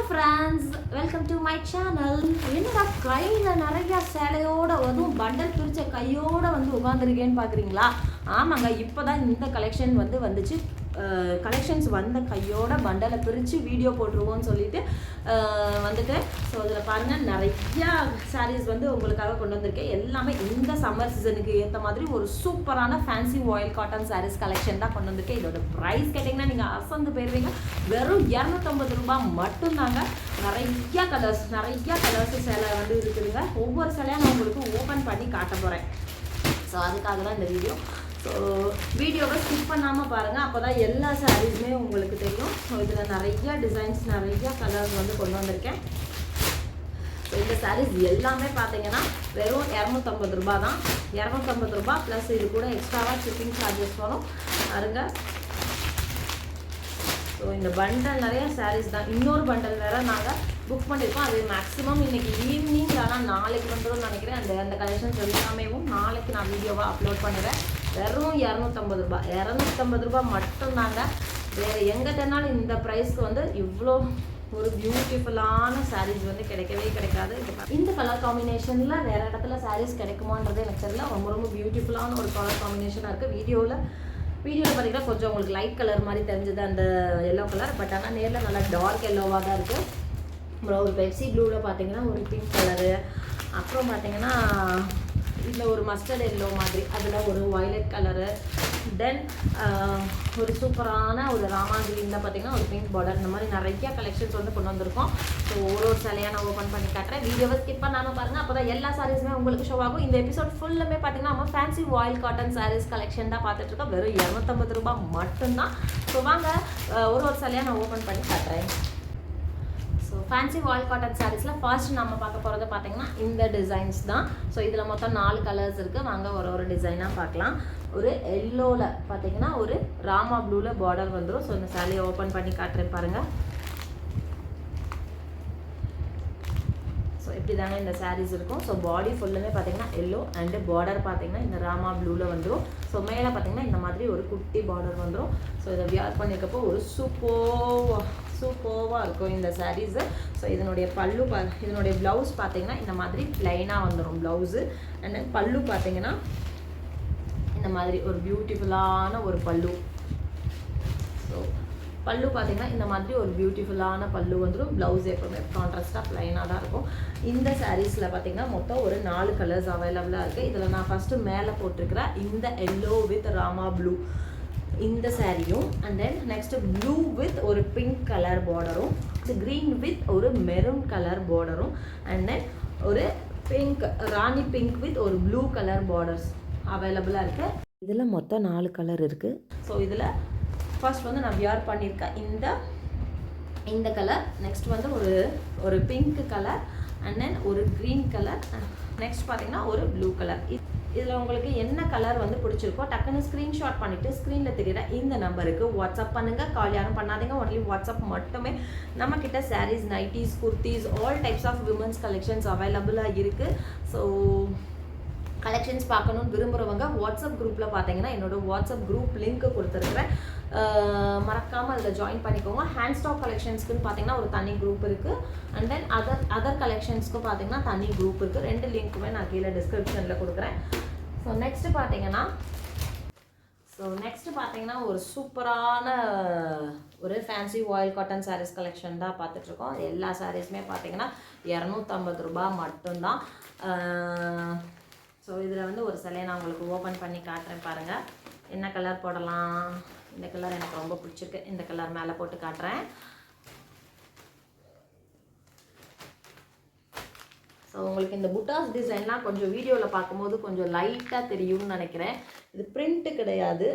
Friends, welcome to my channel. என்னடா கையில் நிறையா சேலையோட அதுவும் பண்டல் பிரித்த கையோட வந்து உட்காந்துருக்கேன்னு பார்க்குறீங்களா? ஆமாங்க, இப்போ தான் இந்த கலெக்ஷன் வந்துச்சு. கலெக்ஷன்ஸ் வந்த கையோட பண்டலை பிரித்து வீடியோ போட்டுருவோன்னு சொல்லிட்டு வந்துட்டு. ஸோ அதில் பாருங்கள், நிறையா சாரீஸ் வந்து உங்களுக்காக கொண்டு வந்திருக்கேன். எல்லாமே இந்த சம்மர் சீசனுக்கு ஏற்ற மாதிரி ஒரு சூப்பரான ஃபேன்சி வாயில் காட்டன் சாரீஸ் கலெக்ஷன் தான் கொண்டு வந்திருக்கேன். இதோட ப்ரைஸ் கேட்டிங்கன்னா நீங்கள் அசந்து போயிருவீங்க. வெறும் 250 ரூபாய் மட்டும்தாங்க. நிறையா கலர்ஸ் சேலை வந்து இருக்குதுங்க. ஒவ்வொரு சேலையாக நான் உங்களுக்கு ஓப்பன் பண்ணி காட்ட போகிறேன். ஸோ அதுக்காக தான் இந்த வீடியோ. ஸோ வீடியோவை ஸ்கிப் பண்ணாமல் பாருங்கள், அப்போ தான் எல்லா சாரீஸுமே உங்களுக்கு தெரியும். ஸோ இதில் நிறையா டிசைன்ஸ், நிறையா கலர்ஸ் வந்து கொண்டு வந்திருக்கேன். ஸோ இந்த சாரீஸ் எல்லாமே பார்த்தீங்கன்னா வெறும் 250 ரூபா தான். 250 ரூபா ப்ளஸ் இது கூட எக்ஸ்ட்ராவாக ஷிப்பிங் சார்ஜஸ் வரும். பாருங்க. ஸோ இந்த பண்டல் நிறையா சாரீஸ் தான். இன்னொரு பண்டல் வேறு நாங்கள் புக் பண்ணியிருக்கோம். அது மேக்ஸிமம் இன்றைக்கி ஈவினிங் ஆனால் நாளைக்கு வந்துடும் நினைக்கிறேன். அந்த கலெக்ஷன்ஸ் எல்லாமே நாளைக்கு நான் வீடியோவாக அப்லோட் பண்ணுறேன். வெறும் 250 ரூபா. 250 ரூபா மட்டும்தாங்க. வேறு எங்கிட்டனாலும் இந்த ப்ரைஸ்க்கு வந்து இவ்வளோ ஒரு பியூட்டிஃபுல்லான சாரீஸ் வந்து கிடைக்கவே கிடைக்காது. இந்த கலர் காம்பினேஷனில் வேறு இடத்துல சாரீஸ் கிடைக்குமான்றது எனக்கு தெரியல. ரொம்ப ரொம்ப பியூட்டிஃபுல்லான ஒரு கலர் காம்பினேஷனாக இருக்குது. வீடியோவில் பார்த்தீங்கன்னா கொஞ்சம் உங்களுக்கு லைட் கலர் மாதிரி தெரிஞ்சது அந்த எல்லோ கலர். பட் ஆனால் நேரில் நல்லா டார்க் எல்லோவாக தான் இருக்குது. அப்புறம் ஒரு பெப்சி ப்ளூவில் பார்த்தீங்கன்னா ஒரு பிங்க் கலரு, அப்புறம் பார்த்தீங்கன்னா இதில் ஒரு மஸ்டர்ட் எல்லோ மாதிரி, அதில் ஒரு வயலட் கலரு, தென் ஒரு சூப்பரான ஒரு ராமா கிரீனில் பார்த்தீங்கன்னா ஒரு பிங்க் பார்டர். இந்த மாதிரி நிறையா கலெக்ஷன்ஸ் வந்து கொண்டு வந்திருக்கோம். ஸோ ஒரு சேலையாக நான் ஓப்பன் பண்ணி காட்டுறேன். வீடியோவை ஸ்கிப் பண்ணாமல் பாருங்கள், அப்போ தான் எல்லா சாரீஸுமே உங்களுக்கு ஷோ ஆகும். இந்த எபிசோட் ஃபுல்லுமே பார்த்தீங்கன்னா நம்ம ஃபேன்சி வாயில் காட்டன் சாரீஸ் கலெக்ஷன் தான் பார்த்துட்ருக்கோம். வெறும் 250 ரூபா மட்டும்தான். ஸோ வாங்க ஒரு சேலையாக நான் ஓப்பன் பண்ணி காட்டுறேன். ஸோ ஃபேன்சி வாயில் காட்டன் சாரீஸில் ஃபர்ஸ்ட் நம்ம பார்க்க போகிறது பார்த்தீங்கன்னா இந்த டிசைன்ஸ் தான். ஸோ இதில் மொத்தம் 4 கலர்ஸ் இருக்குது. வாங்க ஒரு டிசைனாக பார்க்கலாம். ஒரு எல்லோவில் பார்த்தீங்கன்னா ஒரு ராமா ப்ளூவில் பார்டர் வந்துடும். ஸோ இந்த சாரியை ஓப்பன் பண்ணி காட்டுறேன் பாருங்கள். ஸோ இப்படி தானே இந்த சாரீஸ் இருக்கும். ஸோ பாடி ஃபுல்லுமே பார்த்தீங்கன்னா எல்லோ அண்டு பார்டர் பார்த்தீங்கன்னா இந்த ராமா ப்ளூவில் வந்துடும். ஸோ மேலே பார்த்தீங்கன்னா இந்த மாதிரி ஒரு குட்டி பார்டர் வந்துடும். ஸோ இதை வியர் பண்ணியிருக்கப்போ ஒரு சூப்பராக இருக்கும் இந்த சாரீஸு. ஸோ இதனுடைய இதனுடைய ப்ளவுஸ் பார்த்தீங்கன்னா இந்த மாதிரி ப்ளைனாக வந்துடும் ப்ளவுஸு. அண்ட் தென் பல்லு பார்த்தீங்கன்னா இந்த மாதிரி ஒரு பியூட்டிஃபுல்லான ஒரு பல்லு. ஸோ பல்லு பார்த்தீங்கன்னா இந்த மாதிரி ஒரு பியூட்டிஃபுல்லான பல்லு வந்துடும். ப்ளவுஸ் எப்போவுமே கான்ட்ராஸ்டாக ப்ளைனாக தான் இருக்கும். இந்த சாரீஸில் பார்த்தீங்கன்னா மொத்தம் ஒரு 4 கலர்ஸ் அவைலபிளாக இருக்குது. இதில் நான் ஃபஸ்ட்டு மேலே போட்டிருக்கிற இந்த எல்லோ வித் ராமா ப்ளூ இந்த சாரியும், and then next blue with ஒரு பிங்க் கலர் பார்டரும், க்ரீன் வித் ஒரு மெரூன் கலர் பார்டரும், அண்ட் தென் ஒரு பிங்க் ராணி பிங்க் வித் ஒரு ப்ளூ கலர் பார்டர்ஸ் அவைலபிளாக இருக்குது. இதில் மொத்தம் 4 கலர் இருக்குது. ஸோ இதில் ஃபர்ஸ்ட் வந்து நான் வியர் பண்ணியிருக்கேன் இந்த கலர். நெக்ஸ்ட் வந்து ஒரு பிங்க் கலர், அண்ட் தென் ஒரு க்ரீன் கலர், நெக்ஸ்ட் பார்த்தீங்கன்னா ஒரு ப்ளூ கலர். இதில் உங்களுக்கு என்ன கலர் வந்து பிடிச்சிருக்கோ டக்குன்னு ஸ்க்ரீன்ஷாட் பண்ணிவிட்டு ஸ்க்ரீனில் தெரியுற இந்த நம்பருக்கு வாட்ஸ்அப் பண்ணுங்கள். கால் யாரும் பண்ணாதீங்க, ஒன்லி வாட்ஸ்அப் மட்டுமே. நம்மக்கிட்ட sarees, nighties, kurtis, all types of womens collections அவைலபிளாக இருக்குது. ஸோ கலெக்ஷன்ஸ் பார்க்கணுன்னு விரும்புகிறவங்க வாட்ஸ்அப் குரூப்பில் பார்த்தீங்கன்னா என்னோடய வாட்ஸ்அப் குரூப் லிங்க்கு கொடுத்துருக்குறேன். மறக்காமல் அதில் ஜாயின் பண்ணிக்கோங்க. ஹேண்ட் ஸ்டாக் கலெக்ஷன்ஸ்க்குன்னு பார்த்தீங்கன்னா ஒரு தனி குரூப் இருக்குது. அண்ட் தென் அதர் கலெக்ஷன்ஸ்க்கும் பார்த்தீங்கன்னா தனி குரூப் இருக்குது. 2 லிங்க்குமே நான் கீழே டிஸ்கிரிப்ஷனில் கொடுக்குறேன். ஸோ நெக்ஸ்ட்டு பார்த்தீங்கன்னா ஒரு சூப்பரான ஒரு ஃபேன்சி வாயில் காட்டன் சாரீஸ் கலெக்ஷன் தான் பார்த்துட்ருக்கோம். எல்லா சாரீஸுமே பார்த்தீங்கன்னா 250 ரூபா மட்டும்தான். ஸோ இதில் வந்து ஒரு சிலையை நான் உங்களுக்கு ஓப்பன் பண்ணி காட்டுறேன் பாருங்கள். என்ன கலர் போடலாம்? இந்த கலர் எனக்கு ரொம்ப பிடிச்சிருக்கு. இந்த கலர் மேலே போட்டு காட்டுறேன். ஸோ உங்களுக்கு இந்த புட்டாஸ் டிசைன்லாம் கொஞ்சம் வீடியோவில் பார்க்கும்போது கொஞ்சம் லைட்டாக தெரியும்னு நினைக்கிறேன். இது பிரிண்ட்டு கிடையாது.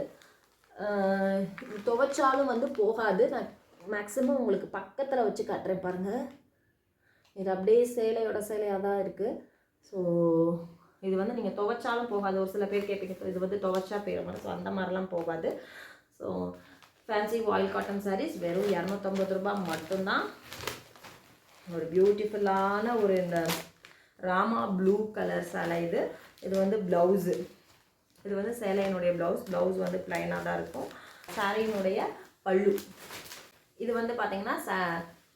இது துவைச்சாலும் வந்து போகாது. நான் மேக்ஸிமம் உங்களுக்கு பக்கத்தில் வச்சு காட்டுறேன் பாருங்கள். இது அப்படியே சேலையாக தான் இருக்குது. ஸோ இது வந்து நீங்கள் துவைச்சாலும் போகாது. ஒரு சில பேர் கேட்பீங்க இது வந்து துவைச்சா போயிடும். ஸோ அந்த மாதிரிலாம் போகாது. ஸோ ஃபேன்சி வாயில் காட்டன் சாரீஸ் வெறும் 250 ரூபா மட்டும்தான். ஒரு பியூட்டிஃபுல்லான ஒரு இந்த ராமா ப்ளூ கலர் சேலை இது வந்து ப்ளவுஸு. இது வந்து சேலையினுடைய ப்ளவுஸ் வந்து ப்ளைனாக தான் இருக்கும். சாரியினுடைய பல்லு இது வந்து பார்த்தீங்கன்னா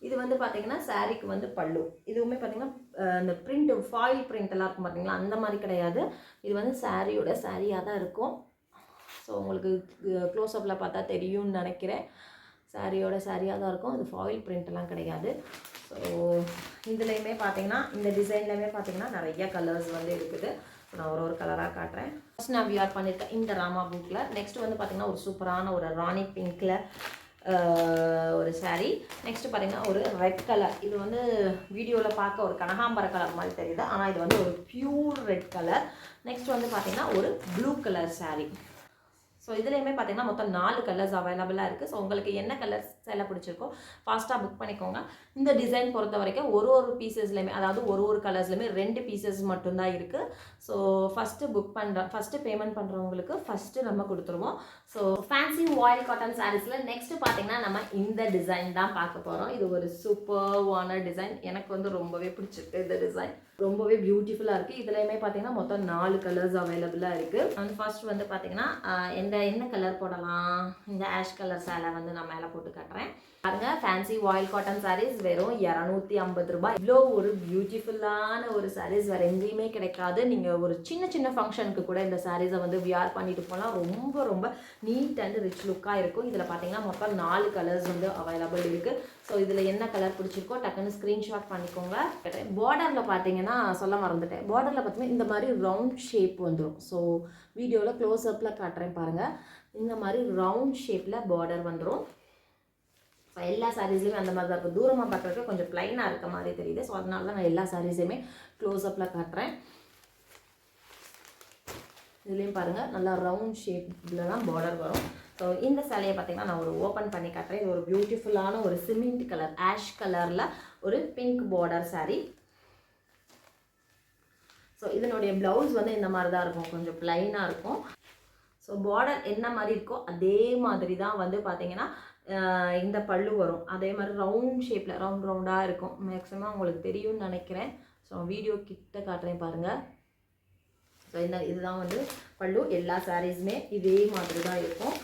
இது வந்து பார்த்தீங்கன்னா சாரீக்கு வந்து பல்லு. இதுவுமே பார்த்தீங்கன்னா இந்த பிரிண்ட் ஃபாயில் பிரிண்ட் எல்லாம் இருக்கும் பார்த்தீங்களா, அந்த மாதிரி கிடையாது. இது வந்து சாரியோட சாரியாக தான் இருக்கும். ஸோ உங்களுக்கு க்ளோஸ்அப்பில் பார்த்தா தெரியும்னு நினைக்கிறேன். சாரியோட சாரியாக தான் இருக்கும். இது ஃபாயில் பிரிண்ட்லாம் கிடையாது. ஸோ இதுலேயுமே பார்த்தீங்கன்னா இந்த டிசைன்லேயுமே பார்த்தீங்கன்னா நிறைய கலர்ஸ் வந்து இருக்குது. நான் ஒரு கலராக காட்டுறேன். ஃபர்ஸ்ட் நான் வியர் பண்ணியிருக்கேன் இந்த ராமா புக்கில். நெக்ஸ்ட் வந்து பார்த்தீங்கன்னா ஒரு சூப்பரான ஒரு ராணி பிங்க்கில் ஒரு சாரீ. நெக்ஸ்ட்டு பார்த்தீங்கன்னா ஒரு ரெட் கலர். இது வந்து வீடியோவில் பார்க்க ஒரு கனகாம்பர கலர் மாதிரி தெரியுது, ஆனால் இது வந்து ஒரு பியூர் ரெட் கலர். நெக்ஸ்ட் வந்து பார்த்தீங்கன்னா ஒரு ப்ளூ கலர் சாரீ. ஸோ இதுலேயுமே பார்த்தீங்கன்னா மொத்தம் 4 கலர்ஸ் அவைலபிளாக இருக்குது. ஸோ உங்களுக்கு என்ன கலர்ஸ் எல்லாம் பிடிச்சிருக்கோ ஃபாஸ்ட்டாக புக் பண்ணிக்கோங்க. இந்த டிசைன் பொறுத்த வரைக்கும் ஒரு பீசஸ்லையுமே, அதாவது ஒரு கலர்ஸ்லையுமே 2 பீசஸ் மட்டும்தான் இருக்குது. ஸோ ஃபஸ்ட்டு பேமெண்ட் பண்ணுறவங்களுக்கு ஃபஸ்ட்டு நம்ம கொடுத்துருவோம். ஸோ ஃபேன்சி வாயில் காட்டன் சாரீஸில் நெக்ஸ்ட்டு பார்த்தீங்கன்னா நம்ம இந்த டிசைன் தான் பார்க்க போகிறோம். இது ஒரு சூப்பர்வான டிசைன். எனக்கு வந்து ரொம்பவே பிடிச்சிருக்கு. இந்த டிசைன் ரொம்பவே பியூட்டிஃபுல்லாக இருக்குது. இதுலையுமே பார்த்தீங்கன்னா மொத்தம் 4 கலர்ஸ் அவைலபிளாக இருக்குது. அந்த ஃபர்ஸ்ட் வந்து பார்த்தீங்கன்னா என்ன கலர் போடலாம், இந்த ஆஷ் கலர் சேலை வந்து நான் மேலே போட்டு காட்டுறேன் பாருங்க. ஃபேன்சி வாயில் காட்டன் சாரீஸ் வெறும் 250 ரூபாய். இவ்வளோ ஒரு பியூட்டிஃபுல்லான ஒரு சாரீஸ் வேறு எங்கேயுமே கிடைக்காது. நீங்கள் ஒரு சின்ன ஃபங்க்ஷனுக்கு கூட இந்த சாரீஸை வந்து வியர் பண்ணிட்டு போகலாம். ரொம்ப நீட் அண்ட் ரிச் லுக்காக இருக்கும். இதில் பார்த்தீங்கன்னா மொத்தம் 4 கலர்ஸ் வந்து அவைலபிள் இருக்குது. ஸோ இதில் என்ன கலர் பிடிச்சிருக்கோ டக்குன்னு ஸ்க்ரீன்ஷாட் பண்ணிக்கோங்க. பார்டரில் பார்த்தீங்கன்னா சொல்ல மறந்துட்டேன். பார்டரில் பார்த்தீங்கன்னா இந்த மாதிரி ரவுண்ட் ஷேப் வந்துடும். ஸோ வீடியோவில் க்ளோஸ்அப்பில் காட்டுறேன் பாருங்கள். இந்த மாதிரி ரவுண்ட் ஷேப்பில் பார்டர் வந்துடும். ஸோ எல்லா சாரீஸ்லையுமே அந்த மாதிரி தான் இருக்கும். தூரமாக பார்க்குறதுக்கு கொஞ்சம் ப்ளைனாக இருக்க மாதிரி தெரியுது. ஸோ அதனால தான் நான் எல்லா சாரீஸையுமே க்ளோஸ்அப்பில் காட்டுறேன். இதுலேயும் பாருங்கள் நல்லா ரவுண்ட் ஷேப்பில் தான் பார்டர் வரும். ஸோ இந்த சேலையை பார்த்தீங்கன்னா நான் ஒரு ஓப்பன் பண்ணி காட்டுறேன். இது ஒரு பியூட்டிஃபுல்லான ஒரு சிமெண்ட் கலர் ஆஷ் கலரில் ஒரு பிங்க் பார்டர் சாரீ. ஸோ இதனுடைய ப்ளவுஸ் வந்து இந்த மாதிரி தான் இருக்கும், கொஞ்சம் ப்ளைனாக இருக்கும். ஸோ பார்டர் என்ன மாதிரி இருக்கோ அதே மாதிரி தான் வந்து பார்த்தீங்கன்னா இந்த பல்லு வரும். அதே மாதிரி ரவுண்ட் ஷேப்பில் ரவுண்டாக இருக்கும். மேக்ஸிமம் உங்களுக்கு தெரியும்னு நினைக்கிறேன். ஸோ வீடியோ கிட்ட காட்டுறேன் பாருங்கள். ஸோ இதுதான் வந்து பல்லு. எல்லா சாரீஸுமே இதே மாதிரி தான் இருக்கும்.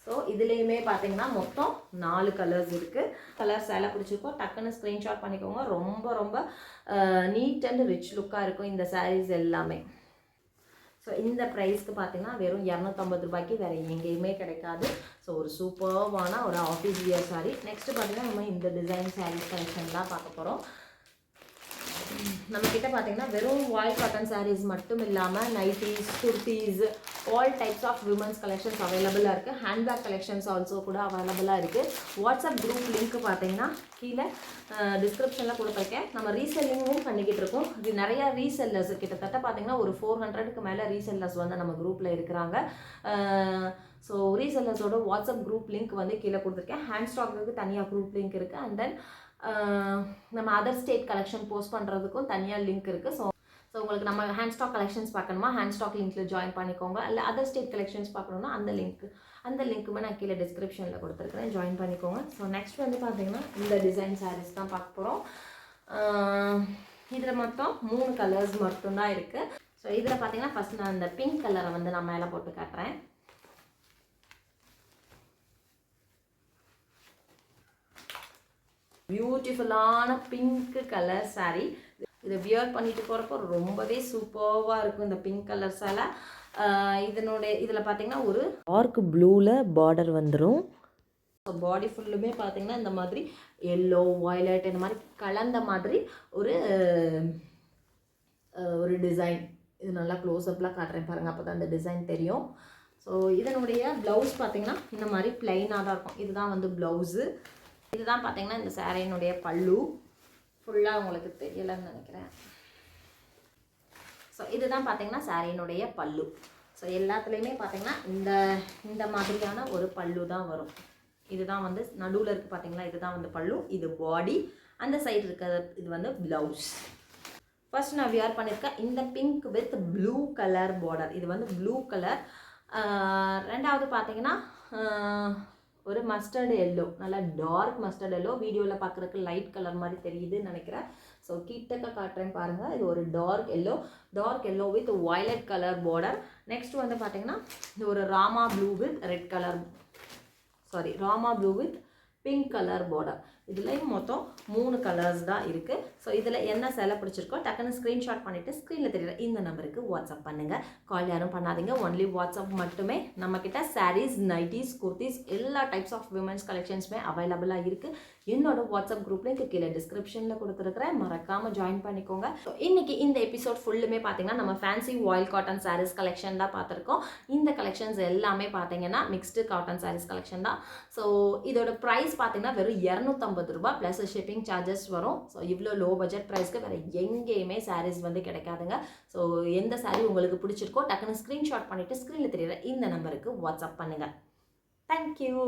ஸோ இதுலேயுமே பார்த்தீங்கன்னா மொத்தம் 4 கலர்ஸ் இருக்குது. கலர் சேலை பிடிச்சிருக்கோம் டக்குன்னு ஸ்க்ரீன்ஷாட் பண்ணிக்கோங்க. ரொம்ப நீட் அண்ட் ரிச் லுக்காக இருக்கும் இந்த சாரீஸ் எல்லாமே. ஸோ இந்த ப்ரைஸ்க்கு பார்த்தீங்கன்னா வெறும் 250 ரூபாய்க்கு வேறு எங்கேயுமே கிடைக்காது. ஸோ ஒரு சூப்பர்வான ஒரு ஆஃபீஸ் வியர் சாரீ. நெக்ஸ்ட்டு பார்த்தீங்கன்னா நம்ம இந்த டிசைன் சாரீ கலெக்ஷன் தான் பார்க்க போகிறோம். நம்மக்கிட்ட பார்த்தீங்கன்னா வெறும் வாயில் காட்டன் சாரீஸ் மட்டும் இல்லாமல் nighties, kurtis, all types of womens collections அவைலபிளாக இருக்குது. ஹேண்ட்பேக் கலெக்ஷன்ஸ் ஆல்சோ கூட அவைலபிளாக இருக்குது. வாட்ஸ்அப் குரூப் லிங்க் பார்த்தீங்கன்னா கீழே டிஸ்கிரிப்ஷனில் கொடுத்துருக்கேன். நம்ம ரீசெல்லிங்கும் பண்ணிக்கிட்டு இருக்கோம். இது நிறையா ரீசெல்லர்ஸ் கிட்டத்தட்ட பார்த்தீங்கன்னா ஒரு 400க்கு மேலே ரீசெல்லர்ஸ் வந்து நம்ம குரூப்பில் இருக்கிறாங்க. ஸோ ரீசெல்லர்ஸோட வாட்ஸ்அப் குரூப் லிங்க் வந்து கீழே கொடுத்துருக்கேன். ஹேண்ட் ஸ்டாக்கு தனியாக குரூப் லிங்க் இருக்குது. அண்ட் தென் நம்ம அதர் ஸ்டேட் கலெக்ஷன் போஸ்ட் பண்ணுறதுக்கும் தனியாக லிங்க் இருக்குது. ஸோ உங்களுக்கு நம்ம ஹேண்ட் ஸ்டாக் கலெக்ஷன்ஸ் பார்க்கணுமா ஹேண்ட் ஸ்டாக் லிங்க்கில் ஜாயின் பண்ணிக்கோங்க. இல்லை அதர் ஸ்டேட் கலெக்ஷன்ஸ் பார்க்கணுன்னா அந்த லிங்க்குமே நான் கீழே டிஸ்கிரிப்ஷனில் கொடுத்துருக்குறேன், ஜாயின் பண்ணிக்கோங்க. ஸோ நெக்ஸ்ட் வந்து பார்த்தீங்கன்னா இந்த டிசைன் சாரீஸ் தான் பார்க்க போகிறோம். இதில் மொத்தம் 3 கலர்ஸ் மட்டும்தான் இருக்குது. ஸோ இதில் பார்த்தீங்கன்னா ஃபஸ்ட் நான் இந்த பிங்க் கலரை வந்து நான் மேலே போட்டு காட்டுறேன். பியூட்டிஃபுல்லான பிங்க் கலர் சாரீ. இதை வியர் பண்ணிட்டு போகிறப்போ ரொம்பவே சூப்பர்வாக இருக்கும் இந்த பிங்க் கலர் சேலை. இதில் பார்த்தீங்கன்னா ஒரு டார்க் ப்ளூவில் பார்டர் வந்துடும். பாடி ஃபுல்லுமே பார்த்தீங்கன்னா இந்த மாதிரி எல்லோ, வயலட் இந்த மாதிரி கலந்த மாதிரி ஒரு டிசைன். இது நல்லா க்ளோஸ்அப்பில் காட்டுறேன் பாருங்கள், அப்போ தான் இந்த டிசைன் தெரியும். ஸோ இதனுடைய ப்ளவுஸ் பார்த்தீங்கன்னா இந்த மாதிரி ப்ளைனாக தான் இருக்கும். இதுதான் வந்து ப்ளவுஸு. இதுதான் பார்த்தீங்கன்னா இந்த சாரியினுடைய பல்லு. ஃபுல்லாக உங்களுக்கு தெரியலைன்னு நினைக்கிறேன். ஸோ இதுதான் பார்த்தீங்கன்னா சாரியினுடைய பல்லு. ஸோ எல்லாத்துலேயுமே பார்த்தீங்கன்னா இந்த மாதிரியான ஒரு பல்லு தான் வரும். இதுதான் வந்து நடுவில் இருக்குது பார்த்தீங்களா, இதுதான் வந்து பல்லு. இது பாடி. அந்த சைடு இருக்கிறது இது வந்து ப்ளவுஸ். ஃபர்ஸ்ட் நான் வியர் பண்ணியிருக்கேன் இந்த pink with blue colour border. இது வந்து ப்ளூ கலர். ரெண்டாவது பார்த்தீங்கன்னா ஒரு மஸ்டர்டு எல்லோ, நல்லா டார்க் மஸ்டர்ட் எல்லோ. வீடியோவில் பார்க்குறதுக்கு லைட் கலர் மாதிரி தெரியுதுன்னு நினைக்கிறேன். ஸோ கிட்டக்க காட்டுறேன் பாருங்கள். இது ஒரு dark yellow with violet colour border. Next வந்து பார்த்தீங்கன்னா இது ஒரு Rama blue with pink colour border. இதுலேயும் மொத்தம் 3 கலர்ஸ் தான் இருக்குது. ஸோ இதில் என்ன சேலை பிடிச்சிருக்கோ டக்குன்னு ஸ்க்ரீன்ஷாட் பண்ணிவிட்டு ஸ்க்ரீனில் தெரியுற இந்த நம்பருக்கு வாட்ஸ்அப் பண்ணுங்கள். கால் யாரும் பண்ணாதீங்க, ஒன்லி வாட்ஸ்அப் மட்டுமே. நம்மக்கிட்ட சாரீஸ், நைட்டிஸ், குர்த்திஸ் எல்லா டைப்ஸ் ஆஃப் விமன்ஸ் கலெக்ஷன்ஸுமே அவைலபிளாக இருக்குது. என்னோட வாட்ஸ்அப் குரூப் லிங்க் கீழே டிஸ்கிரிப்ஷனில் கொடுத்துருக்குறேன், மறக்காமல் ஜாயின் பண்ணிக்கோங்க. ஸோ இன்றைக்கி இந்த எபிசோட் ஃபுல்லுமே பார்த்தீங்கன்னா நம்ம ஃபேன்சி வாயில் காட்டன் சாரீஸ் கலெக்ஷன் தான் பார்த்துருக்கோம். இந்த கலெக்ஷன்ஸ் எல்லாமே பார்த்தீங்கன்னா மிக்ஸ்டு காட்டன் சாரீஸ் கலெக்ஷன் தான். ஸோ இதோட ப்ரைஸ் பார்த்தீங்கன்னா வெறும் 250 ரூபா ப்ளஸ் ஷிப்பிங் சார்ஜஸ் வரும். ஸோ இவ்வளோ லோ பட்ஜெட் ப்ரைஸ்க்கு வேறு எங்கேயுமே சாரீஸ் வந்து கிடைக்காதுங்க. ஸோ எந்த சாரீ உங்களுக்கு பிடிச்சிருக்கோ டக்குன்னு ஸ்க்ரீன்ஷாட் பண்ணிவிட்டு ஸ்க்ரீனில் தெரியுற இந்த நம்பருக்கு வாட்ஸ்அப் பண்ணுங்கள். தேங்க்யூ.